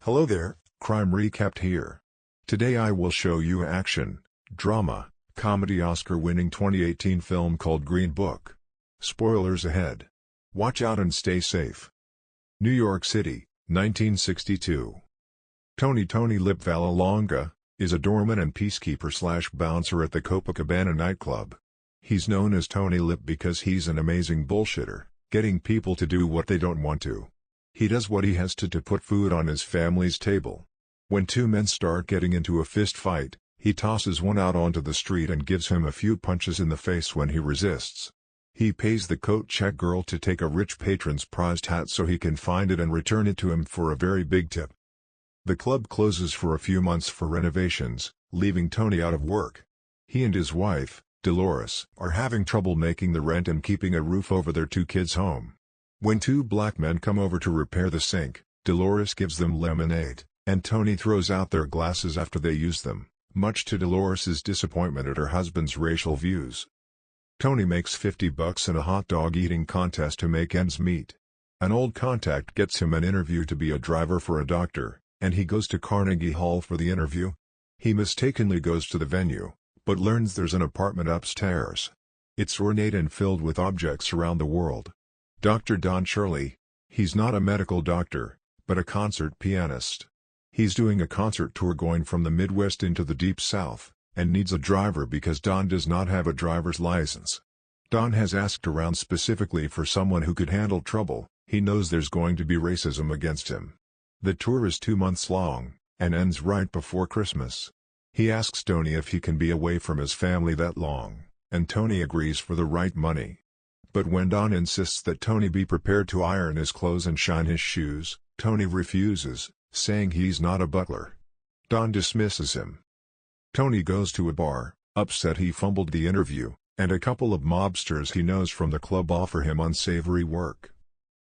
Hello there, Crime Recapped here. Today I will show you action, drama, comedy Oscar-winning 2018 film called Green Book. Spoilers ahead. Watch out and stay safe. New York City, 1962. Tony Lip Vallelonga is a doorman and peacekeeper/bouncer at the Copacabana nightclub. He's known as Tony Lip because he's an amazing bullshitter, getting people to do what they don't want to. He does what he has to put food on his family's table. When two men start getting into a fist fight, he tosses one out onto the street and gives him a few punches in the face when he resists. He pays the coat check girl to take a rich patron's prized hat so he can find it and return it to him for a very big tip. The club closes for a few months for renovations, leaving Tony out of work. He and his wife, Dolores, are having trouble making the rent and keeping a roof over their two kids' home. When two black men come over to repair the sink, Dolores gives them lemonade, and Tony throws out their glasses after they use them, much to Dolores's disappointment at her husband's racial views. Tony makes $50 in a hot dog eating contest to make ends meet. An old contact gets him an interview to be a driver for a doctor, and he goes to Carnegie Hall for the interview. He mistakenly goes to the venue, but learns there's an apartment upstairs. It's ornate and filled with objects around the world. Dr. Don Shirley, he's not a medical doctor, but a concert pianist. He's doing a concert tour going from the Midwest into the Deep South, and needs a driver because Don does not have a driver's license. Don has asked around specifically for someone who could handle trouble. He knows there's going to be racism against him. The tour is 2 months long, and ends right before Christmas. He asks Tony if he can be away from his family that long, and Tony agrees for the right money. But when Don insists that Tony be prepared to iron his clothes and shine his shoes, Tony refuses, saying he's not a butler. Don dismisses him. Tony goes to a bar, upset he fumbled the interview, and a couple of mobsters he knows from the club offer him unsavory work.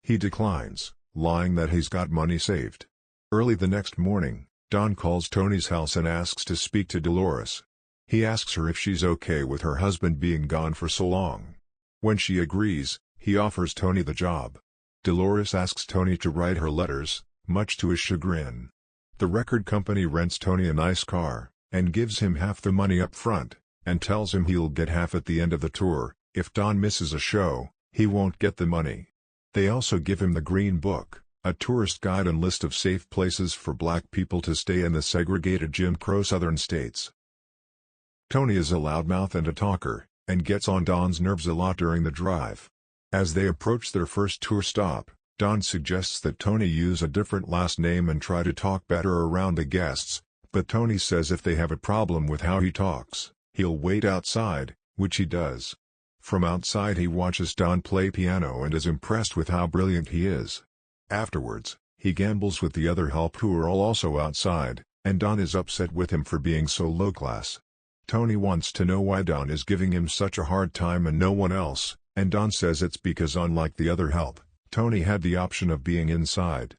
He declines, lying that he's got money saved. Early the next morning, Don calls Tony's house and asks to speak to Dolores. He asks her if she's okay with her husband being gone for so long. When she agrees, he offers Tony the job. Dolores asks Tony to write her letters, much to his chagrin. The record company rents Tony a nice car, and gives him half the money up front, and tells him he'll get half at the end of the tour. If Don misses a show, he won't get the money. They also give him the Green Book, a tourist guide and list of safe places for black people to stay in the segregated Jim Crow Southern states. Tony is a loudmouth and a talker, and gets on Don's nerves a lot during the drive. As they approach their first tour stop, Don suggests that Tony use a different last name and try to talk better around the guests, but Tony says if they have a problem with how he talks, he'll wait outside, which he does. From outside he watches Don play piano and is impressed with how brilliant he is. Afterwards, he gambles with the other help who are all also outside, and Don is upset with him for being so low class. Tony wants to know why Don is giving him such a hard time and no one else, and Don says it's because unlike the other help, Tony had the option of being inside.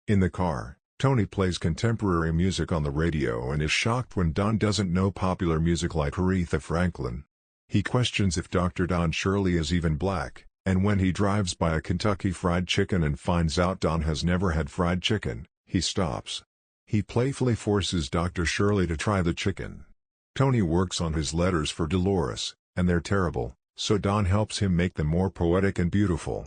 In the car, Tony plays contemporary music on the radio and is shocked when Don doesn't know popular music like Aretha Franklin. He questions if Dr. Don Shirley is even black, and when he drives by a Kentucky Fried Chicken and finds out Don has never had fried chicken, he stops. He playfully forces Dr. Shirley to try the chicken. Tony works on his letters for Dolores, and they're terrible, so Don helps him make them more poetic and beautiful.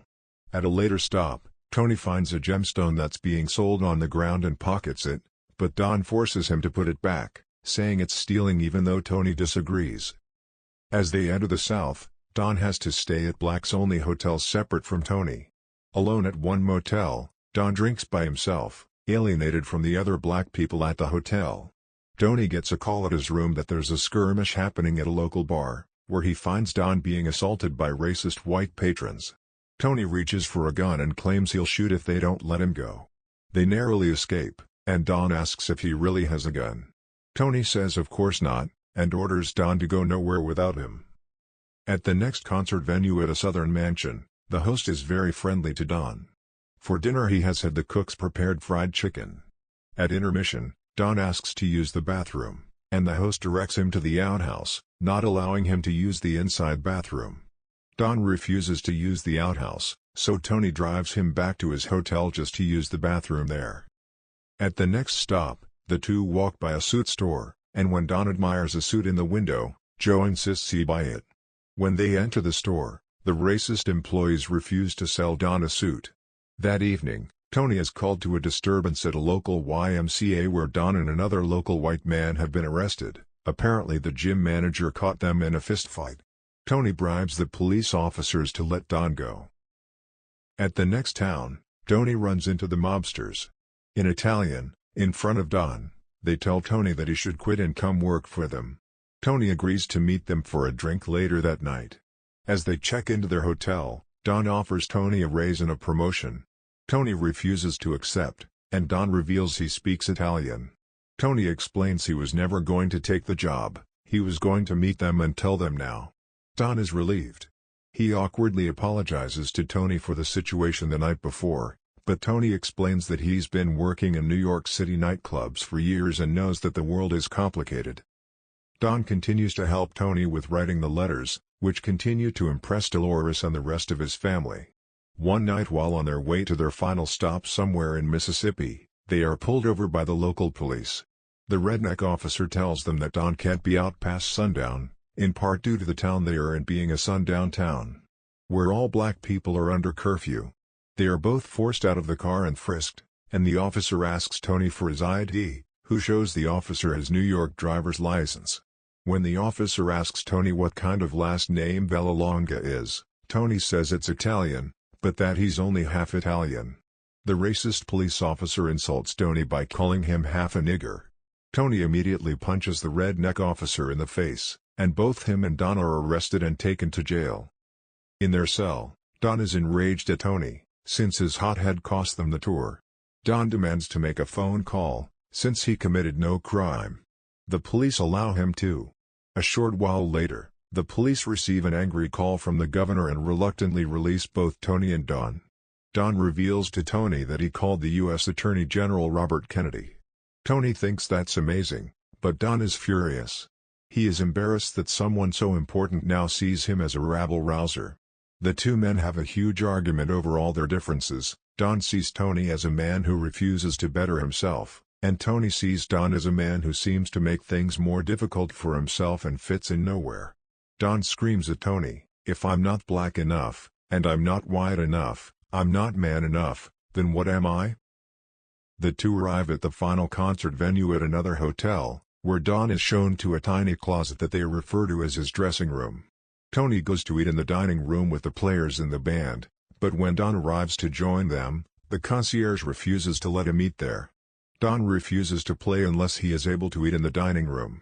At a later stop, Tony finds a gemstone that's being sold on the ground and pockets it, but Don forces him to put it back, saying it's stealing even though Tony disagrees. As they enter the South, Don has to stay at blacks-only hotels separate from Tony. Alone at one motel, Don drinks by himself, alienated from the other black people at the hotel. Tony gets a call at his room that there's a skirmish happening at a local bar, where he finds Don being assaulted by racist white patrons. Tony reaches for a gun and claims he'll shoot if they don't let him go. They narrowly escape, and Don asks if he really has a gun. Tony says of course not, and orders Don to go nowhere without him. At the next concert venue at a southern mansion, the host is very friendly to Don. For dinner he has had the cook's prepared fried chicken. At intermission, Don asks to use the bathroom, and the host directs him to the outhouse, not allowing him to use the inside bathroom. Don refuses to use the outhouse, so Tony drives him back to his hotel just to use the bathroom there. At the next stop, the two walk by a suit store, and when Don admires a suit in the window, Joe insists he buy it. When they enter the store, the racist employees refuse to sell Don a suit. That evening, Tony is called to a disturbance at a local YMCA where Don and another local white man have been arrested. Apparently the gym manager caught them in a fistfight. Tony bribes the police officers to let Don go. At the next town, Tony runs into the mobsters. In Italian, in front of Don, they tell Tony that he should quit and come work for them. Tony agrees to meet them for a drink later that night. As they check into their hotel, Don offers Tony a raise and a promotion. Tony refuses to accept, and Don reveals he speaks Italian. Tony explains he was never going to take the job, he was going to meet them and tell them now. Don is relieved. He awkwardly apologizes to Tony for the situation the night before, but Tony explains that he's been working in New York City nightclubs for years and knows that the world is complicated. Don continues to help Tony with writing the letters, which continue to impress Dolores and the rest of his family. One night while on their way to their final stop somewhere in Mississippi, they are pulled over by the local police. The redneck officer tells them that Don can't be out past sundown, in part due to the town they are in being a sundown town, where all black people are under curfew. They are both forced out of the car and frisked, and the officer asks Tony for his ID, who shows the officer his New York driver's license. When the officer asks Tony what kind of last name Bellalonga is, Tony says it's Italian, but that he's only half Italian. The racist police officer insults Tony by calling him half a nigger. Tony immediately punches the redneck officer in the face, and both him and Don are arrested and taken to jail. In their cell, Don is enraged at Tony, since his hothead cost them the tour. Don demands to make a phone call, since he committed no crime. The police allow him to. A short while later, the police receive an angry call from the governor and reluctantly release both Tony and Don. Don reveals to Tony that he called the U.S. Attorney General Robert Kennedy. Tony thinks that's amazing, but Don is furious. He is embarrassed that someone so important now sees him as a rabble-rouser. The two men have a huge argument over all their differences. Don sees Tony as a man who refuses to better himself, and Tony sees Don as a man who seems to make things more difficult for himself and fits in nowhere. Don screams at Tony, "If I'm not black enough, and I'm not white enough, I'm not man enough, then what am I?" The two arrive at the final concert venue at another hotel, where Don is shown to a tiny closet that they refer to as his dressing room. Tony goes to eat in the dining room with the players in the band, but when Don arrives to join them, the concierge refuses to let him eat there. Don refuses to play unless he is able to eat in the dining room.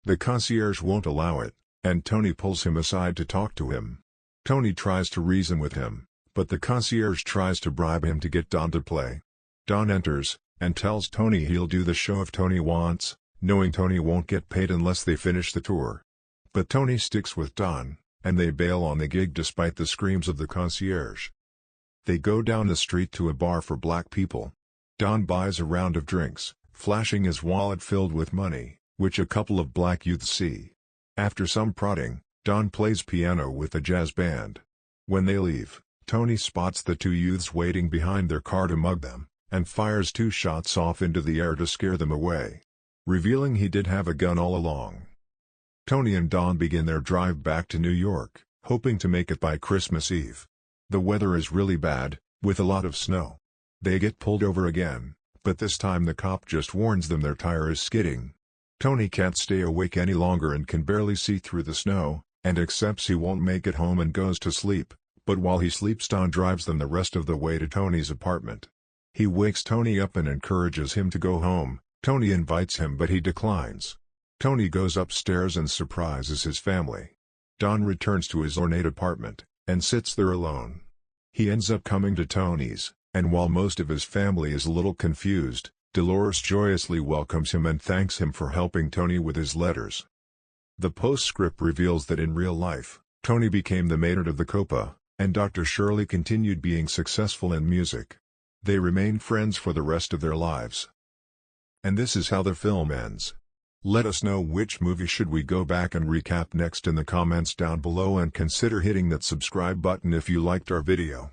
The concierge won't allow it, and Tony pulls him aside to talk to him. Tony tries to reason with him, but the concierge tries to bribe him to get Don to play. Don enters, and tells Tony he'll do the show if Tony wants, knowing Tony won't get paid unless they finish the tour. But Tony sticks with Don, and they bail on the gig despite the screams of the concierge. They go down the street to a bar for black people. Don buys a round of drinks, flashing his wallet filled with money, which a couple of black youths see. After some prodding, Don plays piano with the jazz band. When they leave, Tony spots the two youths waiting behind their car to mug them, and fires 2 shots off into the air to scare them away, revealing he did have a gun all along. Tony and Don begin their drive back to New York, hoping to make it by Christmas Eve. The weather is really bad, with a lot of snow. They get pulled over again, but this time the cop just warns them their tire is skidding. Tony can't stay awake any longer and can barely see through the snow, and accepts he won't make it home and goes to sleep, but while he sleeps Don drives them the rest of the way to Tony's apartment. He wakes Tony up and encourages him to go home. Tony invites him but he declines. Tony goes upstairs and surprises his family. Don returns to his ornate apartment, and sits there alone. He ends up coming to Tony's, and while most of his family is a little confused, Dolores joyously welcomes him and thanks him for helping Tony with his letters. The postscript reveals that in real life, Tony became the maynard of the Copa, and Dr. Shirley continued being successful in music. They remain friends for the rest of their lives. And this is how the film ends. Let us know which movie should we go back and recap next in the comments down below, and consider hitting that subscribe button if you liked our video.